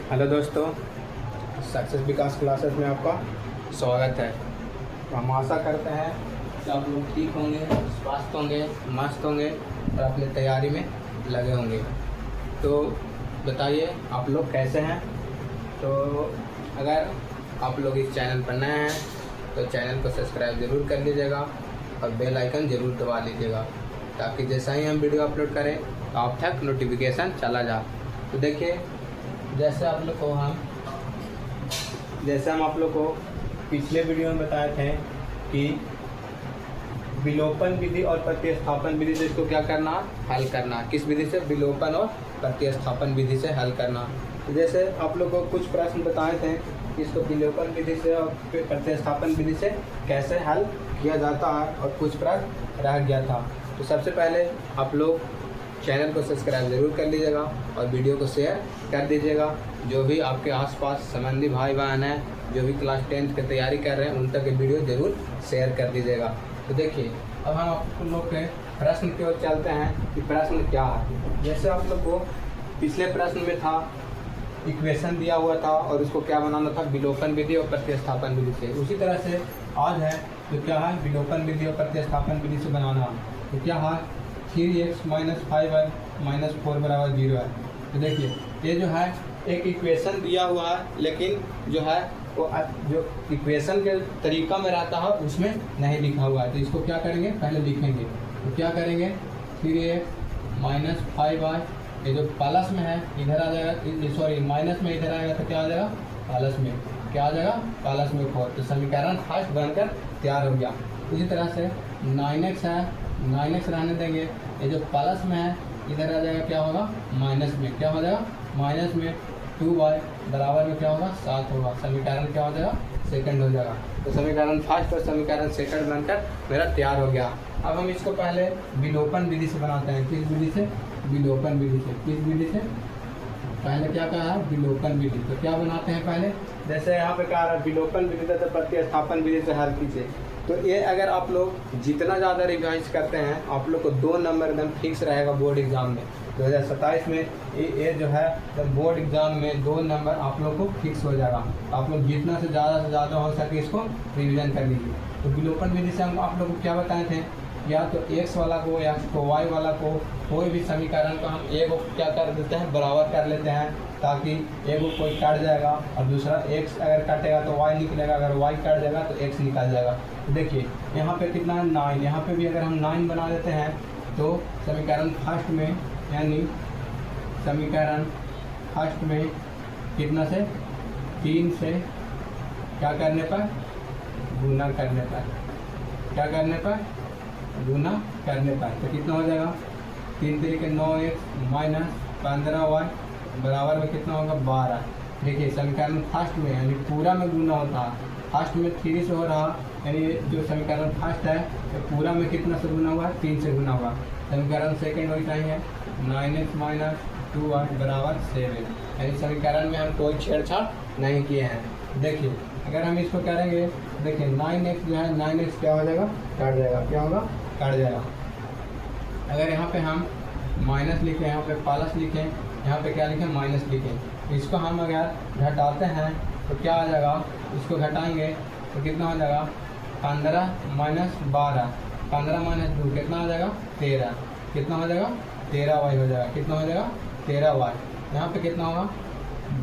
Hello दोस्तों, success विकास classes में आपका स्वागत है। तो हम आशा करते हैं कि आप लोग ठीक होंगे, स्वस्थ होंगे, मस्त होंगे और अपनी तैयारी में लगे होंगे। तो बताइए आप लोग कैसे हैं। तो अगर आप लोग इस चैनल पर नए हैं तो चैनल को सब्सक्राइब ज़रूर कर लीजिएगा और बेल आइकन ज़रूर दबा लीजिएगा, ताकि जैसा ही हम वीडियो अपलोड करें तो आप तक नोटिफिकेशन चला जाए। तो देखिए, जैसे हम आप लोग को पिछले वीडियो में बताए थे कि विलोपन विधि और प्रतिस्थापन विधि से इसको क्या करना, हल करना। किस विधि से? विलोपन और प्रतिस्थापन विधि से हल करना। तो जैसे आप लोग को कुछ प्रश्न बताए थे कि इसको विलोपन विधि से और प्रतिस्थापन विधि से कैसे हल किया जाता है, और कुछ प्रश्न रह गया था। तो सबसे पहले आप लोग चैनल को सब्सक्राइब ज़रूर कर लीजिएगा और वीडियो को शेयर कर दीजिएगा। जो भी आपके आसपास संबंधी भाई बहन हैं, जो भी क्लास 10th की तैयारी कर रहे हैं, उन तक ये वीडियो ज़रूर शेयर कर दीजिएगा। तो देखिए, अब हम आप लोग के प्रश्न की ओर चलते हैं कि प्रश्न क्या है। जैसे आप लोग को पिछले प्रश्न में था, इक्वेशन दिया हुआ था और उसको क्या बनाना था, विलोपन विधि और प्रतिस्थापन विधि से। उसी तरह से आज है तो क्या है, विलोपन विधि और प्रतिस्थापन विधि से बनाना। तो क्या है, 3x - 5y - 4 = 0 है। तो देखिए, ये जो है एक इक्वेशन दिया हुआ है, लेकिन जो है वो जो इक्वेशन के तरीका में रहता है उसमें नहीं लिखा हुआ है। तो इसको क्या करेंगे, पहले लिखेंगे। तो क्या करेंगे, 3x - 5y, ये जो प्लस में है इधर आ जाएगा, सॉरी माइनस में इधर आएगा तो क्या आ जाएगा, प्लस में। क्या आ जाएगा, प्लस में 4। तो समीकरण फर्स्ट बनकर तैयार हो गया। इसी तरह से 9x है, 9x रहने देंगे। ये जो प्लस में है इधर आ जाएगा, क्या होगा, माइनस में। क्या हो जाएगा, माइनस में 2y बराबर में क्या होगा, 7 होगा। समीकरण क्या हो जाएगा, सेकंड हो जाएगा। तो समीकरण फर्स्ट और समीकरण सेकंड बनकर मेरा तैयार हो गया। अब हम इसको पहले विलोपन विधि से बनाते हैं। किस विधि से? विलोपन विधि से। किस विधि से? पहले क्या कहा है, विलोपन विधि। तो क्या बनाते हैं पहले, जैसे यहाँ पे कहा है विलोपन विधि से प्रतिस्थापन विधि से हल कीजिए। तो ये अगर आप लोग जितना ज़्यादा रिवाइज करते हैं, आप लोग को 2 नंबर एकदम फिक्स रहेगा बोर्ड एग्जाम में। 2027 में ये जो है बोर्ड एग्जाम में 2 नंबर आप लोग को फिक्स हो जाएगा। आप लोग जितना से ज़्यादा हो सके इसको रिवीजन कर लीजिए। तो विलोपन विधि से हम आप लोग को क्या बताए थे, या तो x वाला को या तो y वाला को, कोई भी समीकरण को हम एक को क्या कर देते हैं, बराबर कर लेते हैं, ताकि एक को कोई काट जाएगा और दूसरा x अगर काटेगा तो y निकलेगा, अगर y काट जाएगा तो x निकल जाएगा। तो देखिए यहाँ पे कितना है, 9। यहाँ पे भी अगर हम 9 बना देते हैं तो समीकरण फर्स्ट में, यानी समीकरण फर्स्ट में कितना से, 3 से क्या करने पर, गुना करने पर। क्या करने पर, गुना करने पर। तो कितना हो जाएगा, 3 तरीके 9x - 15y बराबर में कितना होगा, 12। देखिए समीकरण फर्स्ट में यानी पूरा में गुना होता है। फर्स्ट में 3 से हो रहा, यानी जो समीकरण फर्स्ट है तो पूरा में कितना से गुना हुआ, 3 से गुना हुआ। समीकरण सेकेंड वही चाहिए, 9x - 2y बराबर 7। यानी समीकरण में हम कोई छेड़छाड़ नहीं किए हैं। देखिए अगर हम इसको करेंगे, देखिए 9x जो है, 9x क्या हो जाएगा, कट जाएगा। क्या होगा, कट जाएगा। अगर यहाँ पे हम माइनस लिखें, यहाँ पे प्लस लिखें, यहाँ पे क्या लिखें, माइनस लिखें। इसको हम अगर घटाते हैं तो क्या आ जाएगा, इसको घटाएंगे तो कितना हो जाएगा, 15 - 12, 15 - 2 कितना आ जाएगा, 13। कितना हो जाएगा, 13y हो जाएगा। कितना हो जाएगा, 13y। यहाँ पे कितना होगा,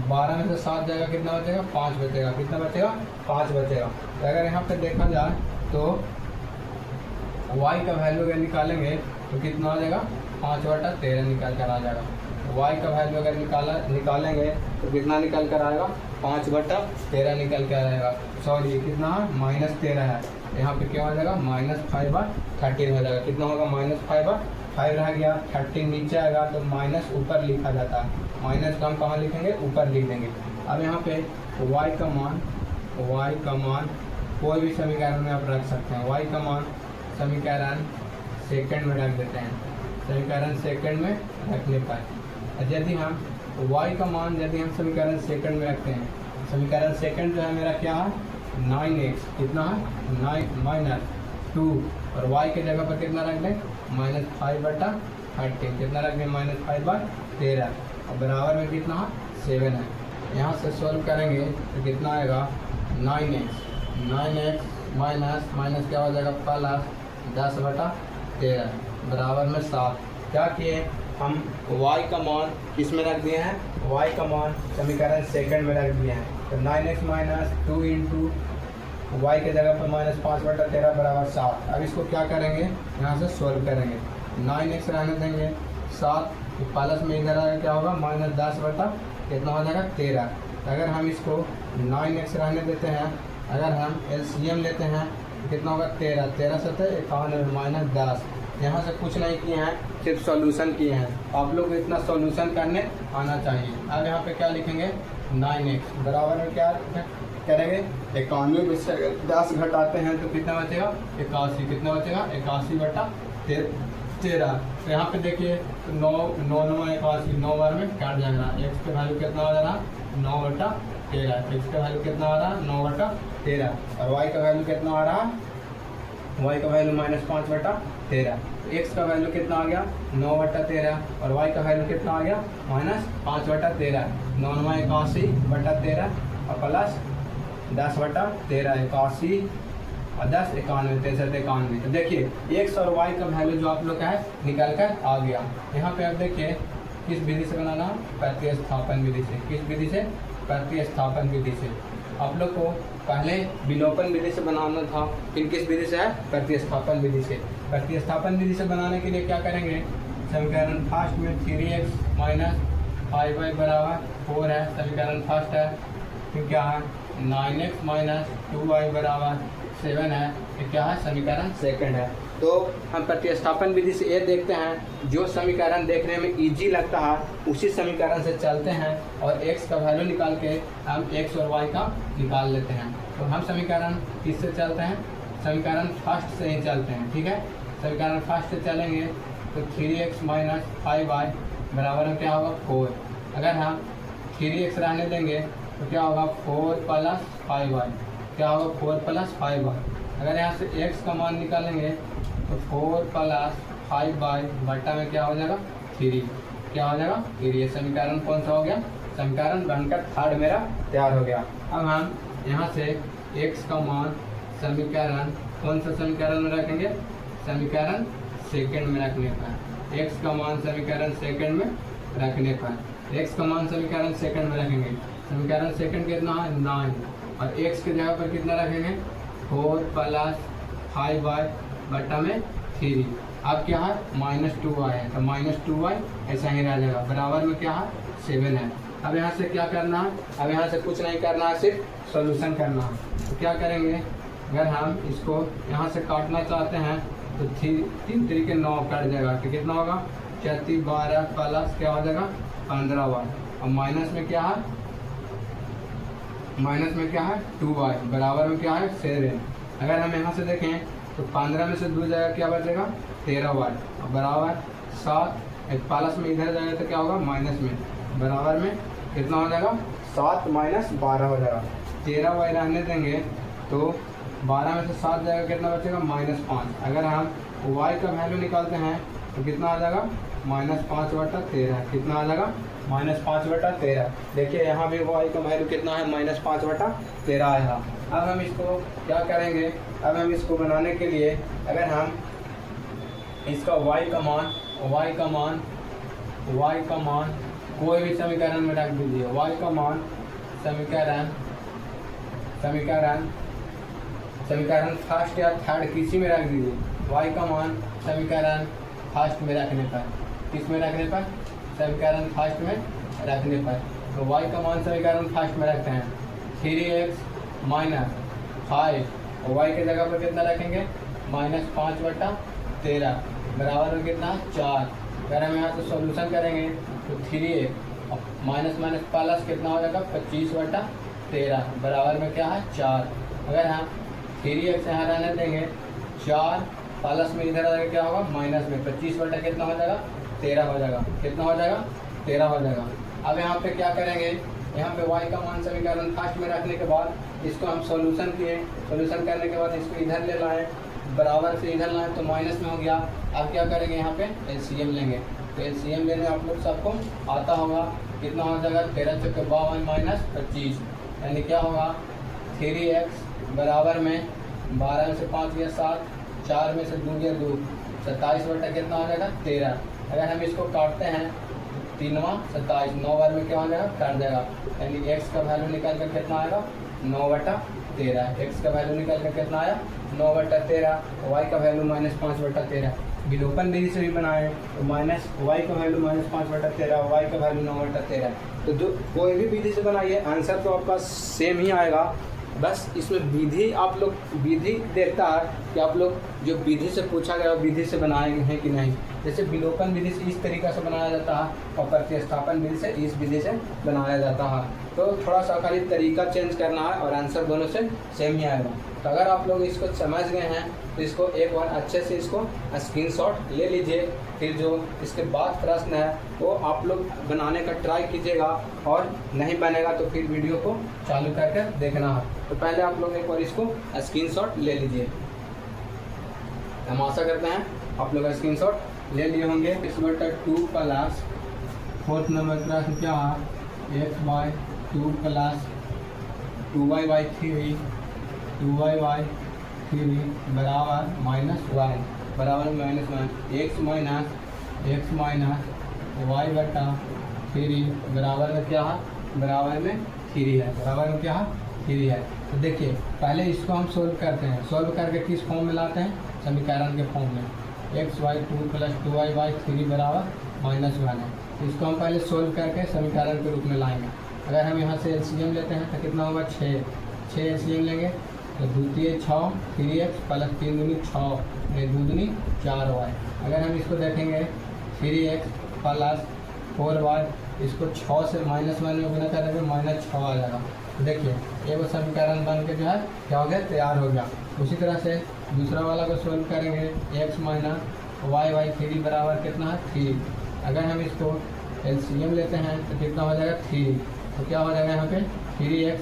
12 में से 7 जाएगा, कितना बचेगा, 5 बचेगा। कितना बचेगा, 5 बचेगा। तो अगर यहाँ पे देखा जाए तो y का वैल्यू अगर निकालेंगे तो कितना आ जाएगा, 5/13 निकल कर आ जाएगा। y का वैल्यू अगर निकालेंगे तो कितना निकल कर आएगा, 5/13 निकल कर आएगा। सॉरी कितना है, -13 है। यहाँ पे क्या हो जाएगा, -5/13 हो जाएगा। कितना होगा, -5/5 रह गया, 13 नीचे आएगा तो माइनस ऊपर लिखा जाता है। माइनस का हम कहाँ लिखेंगे, ऊपर लिख देंगे। अब यहाँ पे y का मान कोई भी समीकरण में आप रख सकते हैं। y का मान समीकरण सेकंड में रख देते हैं। समीकरण सेकंड में रखने पर यदि हम y का मान यदि हम समीकरण सेकंड में रखते हैं, समीकरण सेकंड जो है मेरा क्या है, 9x कितना है, 9 - 2, और y के जगह पर कितना रख दें, -5/13। कितना रख दें, -5/13, और बराबर में कितना है, 7 है। यहाँ से सॉल्व करेंगे तो कितना आएगा 9x माइनस क्या हो जाएगा प्लस 10/13 बराबर में 7। क्या किए हम y का मान किस में रख दिए हैं, y का मान समीकरण सेकंड में रख दिए हैं। तो 9x माइनस 2 इंटू वाई के जगह पर -5/13 बराबर 7। अब इसको क्या करेंगे, यहाँ से सॉल्व करेंगे। 9x रहने देंगे, 7 प्लस में इधर आएगा क्या होगा -10 कितना हो जाएगा 13। अगर हम इसको 9x रहने देते हैं, अगर हम LCM लेते हैं तो कितना होगा 13 7 51 -10। यहाँ से कुछ नहीं किए हैं, सिर्फ सॉल्यूशन किए हैं। आप लोग को इतना सॉल्यूशन करने आना चाहिए। अब यहाँ पे क्या लिखेंगे 9x बराबर में क्या करेंगे 91 में से 10 घटाते हैं तो कितना बचेगा 81। कितना बचेगा 81/13। तो यहाँ पे देखिए 9 81 9 बार में काट जाएगा। x का वैल्यू कितना हो जा रहा 9/13। x का वैल्यू कितना आ रहा 9/13 और y का वैल्यू कितना आ रहा, y का वैल्यू -5/13। x का वैल्यू कितना आ गया 9/13 और y का वैल्यू कितना आ गया -5/13। 9 81/13 और प्लस 10/13 81 और 10 91 63 91। तो देखिए x और y का वैल्यू जो आप लोग का है निकल कर आ गया। यहाँ पे आप देखिए किस विधि से बनाना, प्रतिस्थापन विधि से। किस विधि से, प्रतिस्थापन विधि से। आप लोग को पहले विलोपन विधि से बनाना था, फिर किस विधि से है, प्रतिस्थापन विधि से। प्रतिस्थापन विधि से बनाने के लिए क्या करेंगे, समीकरण फर्स्ट में 3x माइनस 5y बराबर 4 है, समीकरण फर्स्ट है। फिर क्या है 9x माइनस 2y बराबर 7 है, ये क्या है समीकरण सेकंड है। तो हम प्रतिस्थापन विधि से ये देखते हैं, जो समीकरण देखने में इजी लगता है उसी समीकरण से चलते हैं और x का वैल्यू निकाल के हम x और y का निकाल लेते हैं। तो हम समीकरण किससे चलते हैं, समीकरण फर्स्ट से ही चलते हैं। ठीक है, समीकरण फर्स्ट से चलेंगे तो 3x माइनस 5y बराबर में क्या होगा 4। अगर हम 3x रहने देंगे तो क्या होगा 4 प्लस 5y, क्या होगा 4 प्लस 5y। अगर यहाँ से x का मान निकालेंगे तो 4 प्लस 5y बटा में क्या हो जाएगा 3, क्या हो जाएगा 3। ये समीकरण कौन सा हो गया, समीकरण बनकर थर्ड मेरा तैयार हो गया। अब हम यहाँ से x का मान समीकरण कौन सा समीकरण में रखेंगे, समीकरण सेकंड में रखने पर। x का मान समीकरण सेकंड में रखने पर, x का मान समीकरण सेकंड में रखेंगे। समीकरण सेकंड कितना है 9 और x की जगह पर कितना रखेंगे 4 प्लस 5y बटा में 3। अब क्या है -2y है तो -2y ऐसा ही रह जाएगा, बराबर में क्या है 7 है। अब यहाँ से क्या करना है, अब यहाँ से कुछ नहीं करना है, सिर्फ सॉल्यूशन करना है। तो क्या करेंगे, अगर हम इसको यहाँ से काटना चाहते हैं तो 3 3 के 9 कट जाएगा तो कितना होगा 34 12 प्लस क्या हो जाएगा 15y और माइनस में क्या है, माइनस में क्या है 2y बराबर में क्या है 7। अगर हम यहाँ से देखें तो 15 में से 2 जाएगा क्या बचेगा 13y और बराबर 7। एक प्लस में इधर जाएगा तो क्या होगा माइनस में, बराबर में कितना हो जाएगा 7 माइनस 12 हो जाएगा। 13y रहने देंगे तो 12 में से 7 जाएगा कितना बचेगा -5। अगर हम y का वैल्यू निकालते हैं तो कितना आ जाएगा -5/13। कितना आ जाएगा -5/13। देखिए यहाँ भी y का वैल्यू कितना है -5/13 आएगा। अब हम इसको क्या करेंगे, अब हम इसको बनाने के लिए अगर हम इसका y का मान कोई भी समीकरण में रख दीजिए। y का मान समीकरण फर्स्ट या थर्ड किसी में रख दीजिए। y का मान समीकरण फर्स्ट में रखने पर, किस में रखने पर, समीकरण फर्स्ट में रखने पर। तो y का मान समीकरण फर्स्ट में रखते हैं 3x माइनस 5 और y के जगह पर कितना रखेंगे -5/13 बराबर में कितना 4। अगर हम यहाँ से सॉल्यूशन करेंगे तो 3x माइनस माइनस प्लस कितना हो जाएगा 25/13 बराबर में क्या है 4। अगर हम 3x यहाँ रहने देंगे 4 प्लस में इधर आएगा क्या होगा माइनस में 25 बटा कितना हो जाएगा 13 हो जाएगा। कितना हो जाएगा 13 हो जाएगा। अब यहाँ पे क्या करेंगे, यहाँ पे y का मान समीकरण फर्स्ट में रखने के बाद इसको हम सॉल्यूशन किए, सॉल्यूशन करने के बाद इसको इधर ले लाएं, बराबर से इधर लाएं तो माइनस में हो गया। अब क्या करेंगे, यहाँ पे LCM लेंगे। तो LCM लेने आप लोग सबको आता होगा। कितना हो जाएगा 13 चौके 52 माइनस 25, यानी क्या होगा 3x बराबर में 12 में से 5 गया 7, 4 में से 2 गया 2, 27 बटा कितना हो जाएगा 13। अगर हम इसको काटते हैं 3वां 27, 9 बार में क्या हो जाएगा काट जाएगा, यानी x का वैल्यू निकाल कर कितना आएगा 9/13। x का वैल्यू निकाल कर कितना आया 9/13, y का वैल्यू -5/13। विलोपन विधि से भी बनाए तो माइनस y का वैल्यू -5/13, y का वैल्यू 9/13। तो जो कोई भी विधि से बनाइए आंसर तो आपका सेम ही आएगा, बस इसमें विधि आप लोग विधि देखता है कि आप लोग जो विधि से पूछा गया विधि से बनाए हैं कि नहीं। जैसे विलोपन विधि से इस तरीक़ा से बनाया जाता है और प्रतिस्थापन विधि से इस विधि से बनाया जाता है, तो थोड़ा सा खाली तरीका चेंज करना है और आंसर दोनों से सेम ही आएगा। तो अगर आप लोग इसको समझ गए हैं तो इसको एक बार अच्छे से इसको स्क्रीनशॉट ले लीजिए, फिर जो इसके बाद प्रश्न है वो आप लोग बनाने का ट्राई कीजिएगा, और नहीं बनेगा तो फिर वीडियो को चालू करके देखना है। तो पहले आप लोग एक बार इसको स्क्रीनशॉट ले लीजिए। हम आशा करते हैं आप लोग स्क्रीनशॉट ले लिए होंगे। 6/2 प्लस 4th नंबर प्रश्न क्या है x/2 प्लस 2y/3 2y/3 बराबर -1 बराबर -1 x माइनस y/3 बराबर में क्या है बराबर में 3 है, बराबर में क्या है 3 है। तो देखिए पहले इसको हम सोल्व करते हैं, सोल्व करके किस फॉर्म में लाते हैं समीकरण के फॉर्म में। x/2 प्लस 2y/3 बराबर -1 है, तो इसको हम पहले सोल्व करके समीकरण के रूप में लाएंगे। अगर हम यहाँ से एलसीएम लेते हैं तो कितना होगा 6 एलसीएम लेंगे तो 2 3 6 3x प्लस 3 दूनी 6 2 दूनी 4y। अगर हम इसको देखेंगे 3x प्लस 4y, इसको 6 से -1 में गुना करेंगे -6 आ जाएगा। तो देखिए ये वो समीकरण बन के जो है क्या हो गया तैयार हो गया। उसी तरह से दूसरा वाला को सोल्व करेंगे x माइनस y/3 बराबर कितना है 3। अगर हम इसको एलसीएम लेते हैं तो कितना हो जाएगा 3, तो क्या हो जाएगा यहाँ पे 3x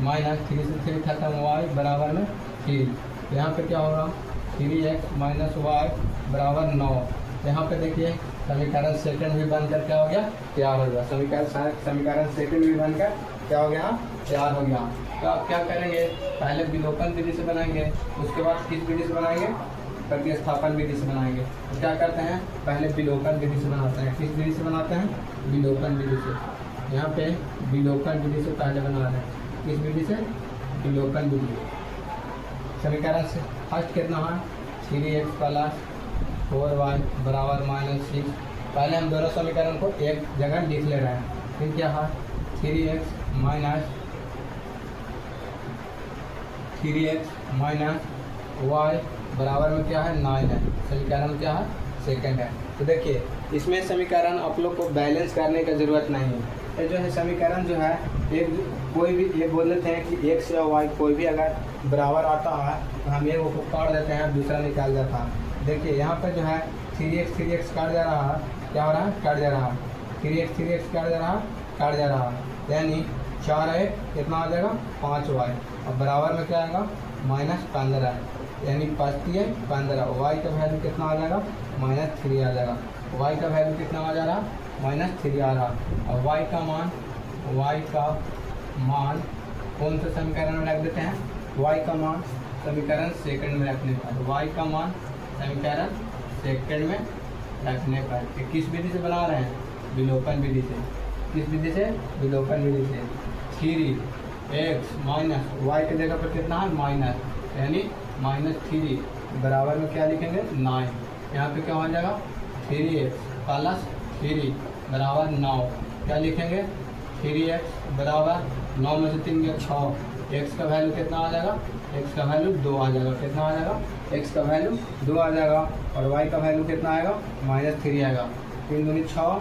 माइनस 3 से 3 खत्म y बराबर में 3। यहाँ पे क्या होगा 3x माइनस y बराबर 9। यहाँ पे देखिए समीकरण सेकंड भी बनकर क्या हो गया तैयार हो गया, समीकरण सेकंड भी बनकर क्या हो गया तैयार हो गया। तो आप क्या करेंगे पहले विलोपन विधि से बनाएंगे, उसके बाद किस विधि से बनाएंगे प्रतिस्थापन विधि से बनाएंगे। तो क्या करते हैं पहले विलोपन विधि से बनाते हैं। किस विधि से बनाते हैं विलोपन विधि से। यहाँ पे विलोपन विधि से पहले बना रहे हैं, किस विधि से विलोपन विधि। समीकरण से फर्स्ट कितना है 3x प्लस 4y बराबर -6। पहले हम दोनों समीकरण को एक जगह लिख ले रहे हैं। फिर क्या है 3x माइनस y बराबर में क्या है 9 है। समीकरण क्या है सेकंड है। तो देखिए इसमें समीकरण आप लोग को बैलेंस करने की ज़रूरत नहीं है। ये जो है समीकरण जो है एक कोई भी ये बोल देते हैं कि x या y कोई भी अगर बराबर आता है तो हम ये को काट देते हैं, दूसरा निकाल जाता है। देखिए यहाँ पर जो है 3x काट जा रहा है, क्या हो रहा है काट जा रहा है 3x काट जा रहा है काट जा रहा है, यानी 4x कितना आ जाएगा 5y और बराबर में क्या आएगा -15, यानी 5 है 15। y का वैल्यू कितना आ जाएगा -3 आ जाएगा। y का वैल्यू कितना आ जा रहा -3 आ रहा। और y का मान कौन से समीकरण में रख देते हैं y का मान समीकरण सेकंड में रखने पर, y का मान समीकरण सेकंड में रखने पर किस विधि से बना रहे हैं विलोपन विधि से। किस विधि से विलोपन विधि से 3x माइनस y के जगह पर कितना है माइनस, यानी -3 बराबर में क्या लिखेंगे 9। यहाँ पे क्या हो जाएगा 3x प्लस 3 बराबर 9। क्या लिखेंगे 3x बराबर 9 में से 3 गया 6। x का वैल्यू कितना आ जाएगा x का वैल्यू 2 आ जाएगा। कितना आ जाएगा x का वैल्यू 2 आ जाएगा और y का वैल्यू कितना आएगा -3 आएगा। 3 दूनी 6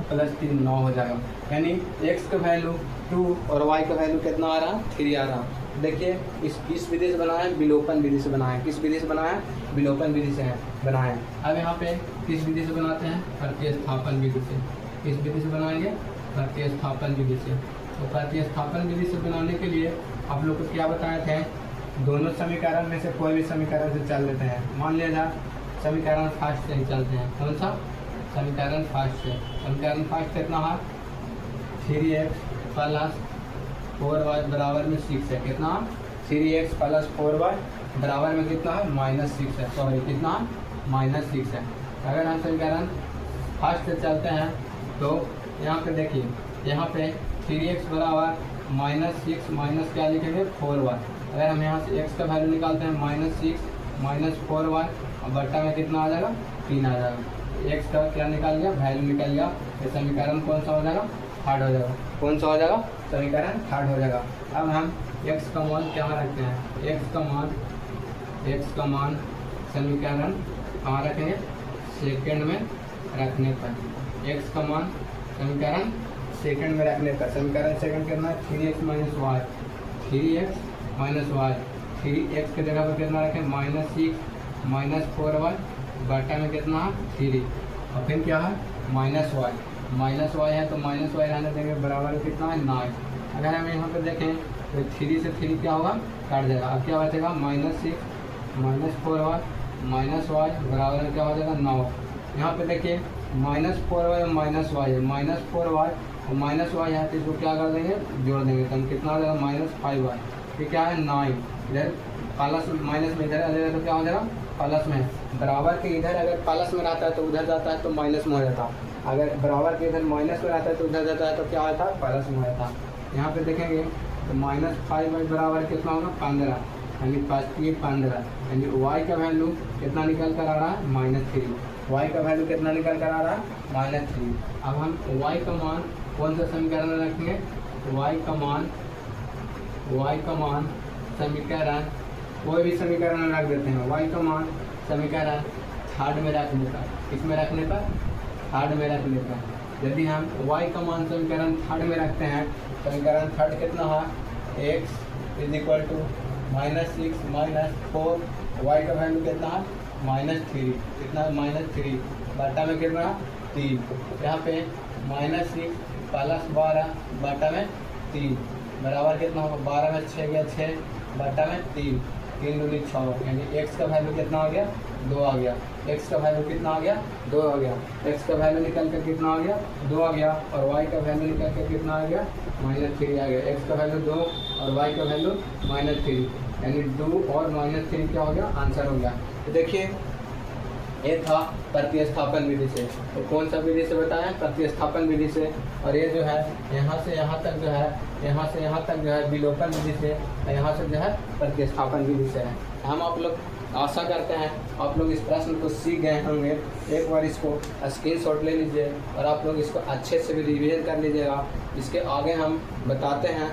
प्लस 3 9 हो जाएगा, यानी x का वैल्यू 2 और y का वैल्यू कितना आ रहा 3 आ रहा। देखिए इस विधि से बनाए विलोपन विधि से बनाए। किस विधि से बनाया विलोपन विधि से बनाए। अब यहाँ पे किस विधि से बनाते हैं प्रतिस्थापन विधि से। किस विधि से बनाएंगे प्रतिस्थापन विधि से। तो प्रतिस्थापन विधि से बनाने के लिए आप लोग को क्या बताए थे दोनों समीकरण में से कोई भी समीकरण से चल लेते हैं। मान लिया जाए समीकरण फर्स्ट से ही चलते हैं, कौन सा समीकरण फर्स्ट से। समीकरण फर्स्ट कितना है 3x प्लस 4y बराबर में 6 है। कितना 3x प्लस 4y बराबर में कितना है -6 है। सॉरी कितना -6 है। अगर हम समीकरण फर्स्ट से चलते हैं तो यहाँ पे देखिए, यहाँ पे 3x बराबर -6 माइनस क्या लिखेंगे 4y। अगर हम यहाँ से x का वैल्यू निकालते हैं -6 माइनस 4y और बट्टा में कितना आ जाएगा 3 आ जाएगा। x का क्या निकाल लिया वैल्यू निकल लिया। तो समीकरण कौन सा हो जाएगा थर्ड हो जाएगा। कौन सा हो जाएगा समीकरण थर्ड हो जाएगा। अब हम x का मान क्या रखते हैं, x का मान समीकरण कहाँ रखेंगे सेकंड में रखने पर। x का मान समीकरण सेकंड में रखने पर समीकरण सेकंड करना है 3x माइनस वाई 3x की जगह पर कितना रखें -6 माइनस 4y बटा में कितना है 3 और फिर क्या है -y है तो -y रहने देंगे बराबर कितना है 9। अगर हम यहाँ पर देखें तो 3 से 3 क्या होगा काट जाएगा। अब क्या बचेगा -6 माइनस 4y माइनस y बराबर में क्या हो जाएगा 9। यहाँ पे देखिए -4y और -y है, -4y और -y है तो इसको क्या कर देंगे जोड़ देंगे तो हम कितना हो जाएगा -5y। फिर क्या है 9 इधर प्लस माइनस में इधर आ जाएगा तो क्या हो जाएगा प्लस में। बराबर के इधर अगर प्लस में रहता है तो उधर जाता है तो माइनस में हो जाता है। अगर बराबर के इधर माइनस में रहता है तो उधर जाता है तो क्या होता है प्लस में हो जाता है। यहाँ पे देखेंगे तो -5y बराबर कितना होगा 15 यानी 15 यानी y का वैल्यू कितना निकल कर आ रहा है -3। y का वैल्यू कितना निकल कर आ रहा है -3। अब हम y का मान कौन सा समीकरण में रखेंगे, y का मान समीकरण कोई भी समीकरण में रख देते हैं। y का मान समीकरण थर्ड में रखने पर, किसमें रखने पर थर्ड में रखने पर। यदि हम y का मान समीकरण थर्ड में रखते हैं, समीकरण थर्ड कितना है x = -6 माइनस 4 y का वैल्यू कितना है -3 कितना -3 बटा में कितना 3। यहाँ पे -6 प्लस 12 बटा में 3 बराबर कितना होगा 12 में 6 गया 6 बटा में 3 3 दूनी 6 यानी x का वैल्यू कितना आ गया 2 आ गया। x का वैल्यू कितना आ गया 2 आ गया। x का वैल्यू निकल कर कितना आ गया 2 आ गया और y का वैल्यू निकल कर कितना आ गया -3 आ गया। x का वैल्यू 2 और y का वैल्यू -3 यानी 2 और -3 क्या हो गया आंसर हो गया। तो देखिए ये था प्रतिस्थापन विधि से। तो कौन सा विधि से बताएं प्रतिस्थापन विधि से। और ये जो है यहाँ से यहाँ तक जो है यहाँ से यहाँ तक जो है विलोपन विधि से, यहाँ से जो है प्रतिस्थापन विधि से है। हम आप लोग आशा करते हैं आप लोग इस प्रश्न को सीख गए होंगे। एक बार इसको स्क्रीनशॉट ले लीजिए और आप लोग इसको अच्छे से भी रिवीजन कर लीजिएगा। इसके आगे हम बताते हैं।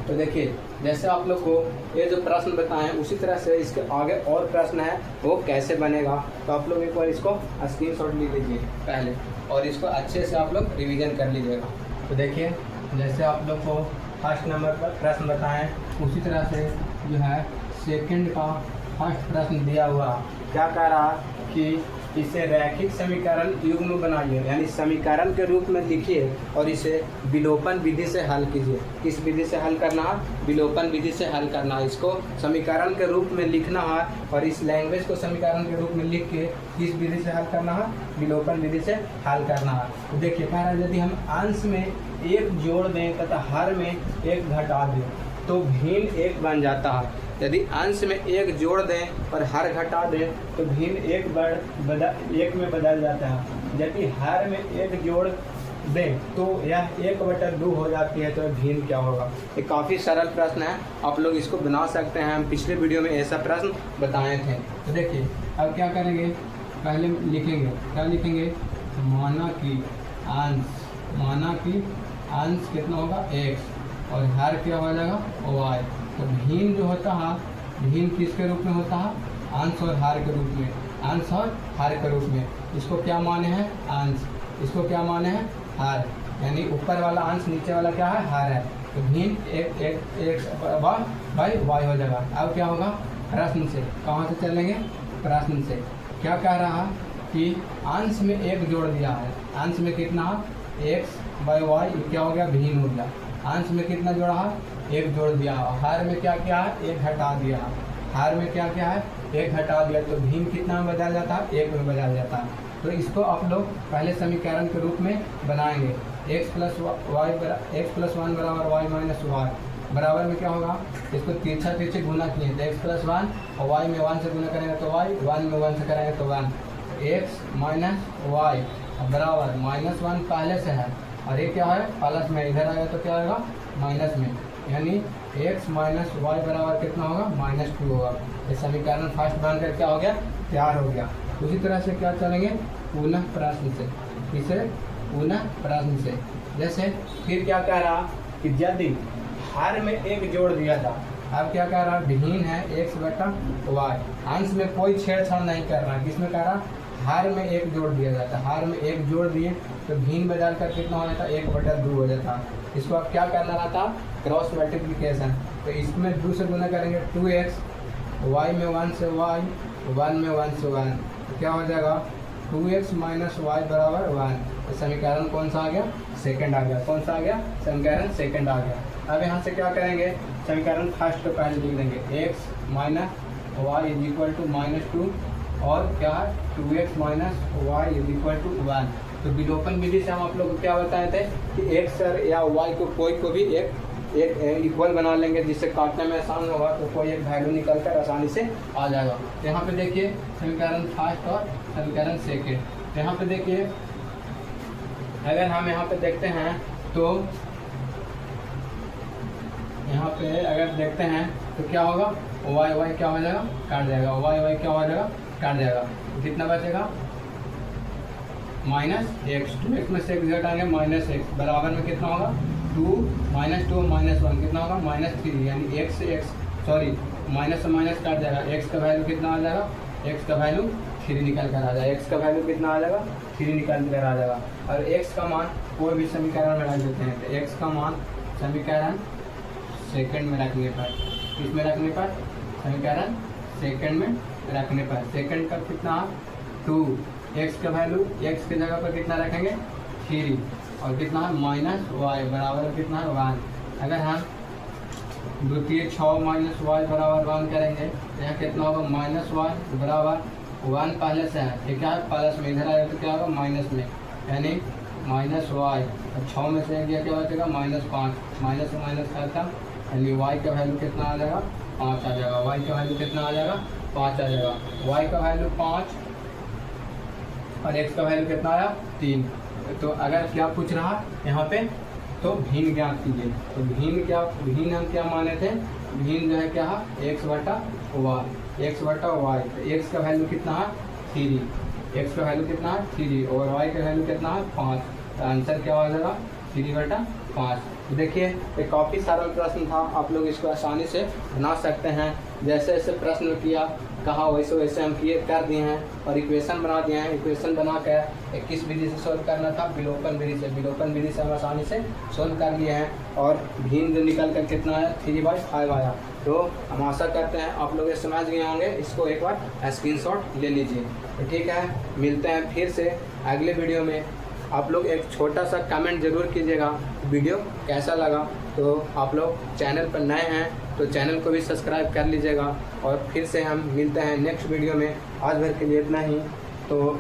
तो देखिए जैसे आप लोग को ये जो प्रश्न बताएं उसी तरह से इसके आगे और प्रश्न है वो कैसे बनेगा। तो आप लोग एक बार इसको स्क्रीनशॉट ले लीजिए पहले और इसको अच्छे से आप लोग रिवीजन कर लीजिएगा। तो देखिए जैसे आप लोग को फर्स्ट नंबर पर प्रश्न बताएं उसी तरह से जो है सेकंड का फर्स्ट प्रश्न दिया हुआ क्या कह रहा कि इसे रैखिक समीकरण युग्म बनाइए यानी समीकरण के रूप में लिखिए और इसे विलोपन विधि से हल कीजिए। किस विधि से हल करना है विलोपन विधि से हल करना है। इसको समीकरण के रूप में लिखना है और इस लैंग्वेज को समीकरण के रूप में लिख के किस विधि से हल करना है विलोपन विधि से हल करना है। तो देखिए कह रहा है यदि हम अंश में 1 जोड़ दें तथा हर में 1 घटा दें तो भिन्न 1 बन जाता है। यदि अंश में 1 जोड़ दें और हर घटा दें तो भिन्न 1 में बदल जाता है। यदि हर में 1 जोड़ दें तो यह 1/2 हो जाती है तो भिन्न क्या होगा। ये काफ़ी सरल प्रश्न है, आप लोग इसको बना सकते हैं। हम पिछले वीडियो में ऐसा प्रश्न बताए थे। तो देखिए अब क्या करेंगे पहले लिखेंगे क्या लिखेंगे माना कि अंश कितना होगा x और हर क्या हो जाएगा y। तो भिन्न जो होता है भिन्न किसके रूप में होता है अंश और हर के रूप में, अंश और हर के रूप में। इसको क्या माने हैं अंश, इसको क्या माने हैं हर, यानी ऊपर वाला अंश नीचे वाला क्या है हर है। तो भिन्न एक बाई वाई हो जाएगा। अब क्या होगा प्रश्न से, कहाँ से चलेंगे प्रश्न से। क्या कह रहा कि अंश में 1 जोड़ दिया है, अंश में कितना x/y क्या हो गया भिन्न हो गया। अंश में कितना जोड़ा है 1 जोड़ दिया, हर में क्या क्या है 1 हटा दिया, हर में क्या क्या है 1 हटा दिया तो भिन्न कितना में बदल जाता है 1 में बदल जाता है। तो इसको आप लोग पहले समीकरण के रूप में बनाएंगे। x प्लस 1 बराबर y माइनस वाई बराबर में क्या होगा, इसको तिरछा तिरछे गुना किए तो x प्लस 1 और y में 1 से गुना करेंगे तो y, 1 में 1 से करेंगे तो 1, x माइनस वाई बराबर -1 पहले से है और ये क्या है प्लस में, इधर आएगा तो क्या आएगा माइनस में, यानी x माइनस वाई बराबर कितना होगा -2 होगा। ये समीकरण फर्स्ट बनकर क्या हो गया, तैयार हो गया। उसी तरह से क्या चलेंगे पुनः प्रश्न से, इसे पुनः प्रश्न से। जैसे फिर क्या कह रहा कि यदि हर में एक जोड़ दिया था, अब क्या कह रहा भिन्न है x बटा वाई, अंश में कोई छेड़छाड़ नहीं कर रहा, किसमें कह रहा हर में एक जोड़ दिया जाता है, हर में एक जोड़ दिए तो भिन्न बदल कर कितना हो जाता 1/2 हो जाता। इसको अब क्या करना रहता क्रॉस मल्टीप्लिकेशन, तो इसमें 2 से गुना करेंगे 2x, y में 1 से y, 1 में 1 से 1, तो क्या हो जाएगा 2x माइनस वाई बराबर 1। तो समीकरण कौन सा आ गया, सेकंड आ गया। कौन सा आ गया, समीकरण सेकंड आ गया। अब यहाँ से क्या करेंगे, समीकरण फर्स्ट को पहले लिख देंगे, x minus y is equal to -2 और क्या है 2x minus y is equal to 1। तो विलोपन विधि से हम आप लोग को क्या बताए थे कि x या y को कोई को भी एक इक्वल बना लेंगे जिससे काटने में आसान होगा, तो कोई एक वैल्यू निकल कर आसानी से आ जाएगा। तो यहाँ पे देखिए समीकरण फर्स्ट और समीकरण सेकेंड, तो यहाँ पे देखिए अगर हम यहाँ पे देखते हैं तो यहाँ पे अगर देखते हैं तो क्या होगा y क्या हो जाएगा, काट जाएगा, y क्या हो जाएगा, काट जाएगा, कितना बचेगा -x, 2x में से एक घटाएंगे -x बराबर में कितना होगा 2 -2 -1 कितना होगा -3, यानी x से x सॉरी माइनस से माइनस काट जाएगा, x का वैल्यू कितना आ जाएगा, x का वैल्यू 3 निकल कर आ जाएगा, x का वैल्यू कितना आ जाएगा 3 निकल कर आ जाएगा। और x का मान कोई भी समीकरण में रख देते हैं, तो x का मान समीकरण सेकंड में रखने पर, किसमें रखने पर, समीकरण सेकंड में रखने पर, सेकंड का कितना 2, x का वैल्यू x की जगह पर कितना रखेंगे 3 और कितना है -y बराबर कितना है 1। अगर हम द्वितीय 6 -y बराबर 1 करेंगे तो यहाँ कितना होगा -y बराबर 1 पहले से है, ये क्या है प्लस में, इधर आएगा तो क्या होगा माइनस में, यानी -y और 6 में से गया क्या बचेगा -5, माइनस से माइनस करता, यानी y का वैल्यू कितना आ जाएगा 5 आ जाएगा, y का वैल्यू कितना आ जाएगा 5 आ जाएगा, y का वैल्यू 5 और x का वैल्यू कितना आया 3। तो अगर क्या पूछ रहा यहाँ पे तो भिन्न ज्ञात कीजिए, तो भिन्न हम क्या माने थे, भिन्न जो है क्या है x बटा वाई, तो x का वैल्यू कितना है 3, x का वैल्यू कितना है 3 और y का वैल्यू कितना है 5, तो आंसर क्या हो जाएगा 3/5। देखिए ये काफ़ी सरल प्रश्न था, आप लोग इसको आसानी से बना सकते हैं, जैसे जैसे प्रश्न किया कहा वैसे वैसे हम किए कर दिए हैं और इक्वेशन बना दिए हैं। इक्वेशन बना कर किस विधि से सोल्व करना था, विलोपन विधि से, विलोपन विधि से हम आसानी से सोल्व कर लिए हैं और भिन्न जो निकल कर कितना है 3/5 आया। तो हम आशा करते हैं आप लोग ये समझ गए होंगे, इसको एक बार स्क्रीनशॉट ले लीजिए। तो ठीक है, मिलते हैं फिर से अगले वीडियो में। आप लोग एक छोटा सा कमेंट ज़रूर कीजिएगा वीडियो कैसा लगा। तो आप लोग चैनल पर नए हैं तो चैनल को भी सब्सक्राइब कर लीजिएगा और फिर से हम मिलते हैं नेक्स्ट वीडियो में। आज भर के लिए इतना ही, तो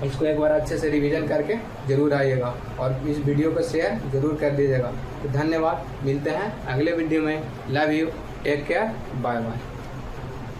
इसको एक बार अच्छे से रिवीजन करके ज़रूर आइएगा और इस वीडियो को शेयर ज़रूर कर दीजिएगा। तो धन्यवाद, मिलते हैं अगले वीडियो में। Love you, take care, bye bye.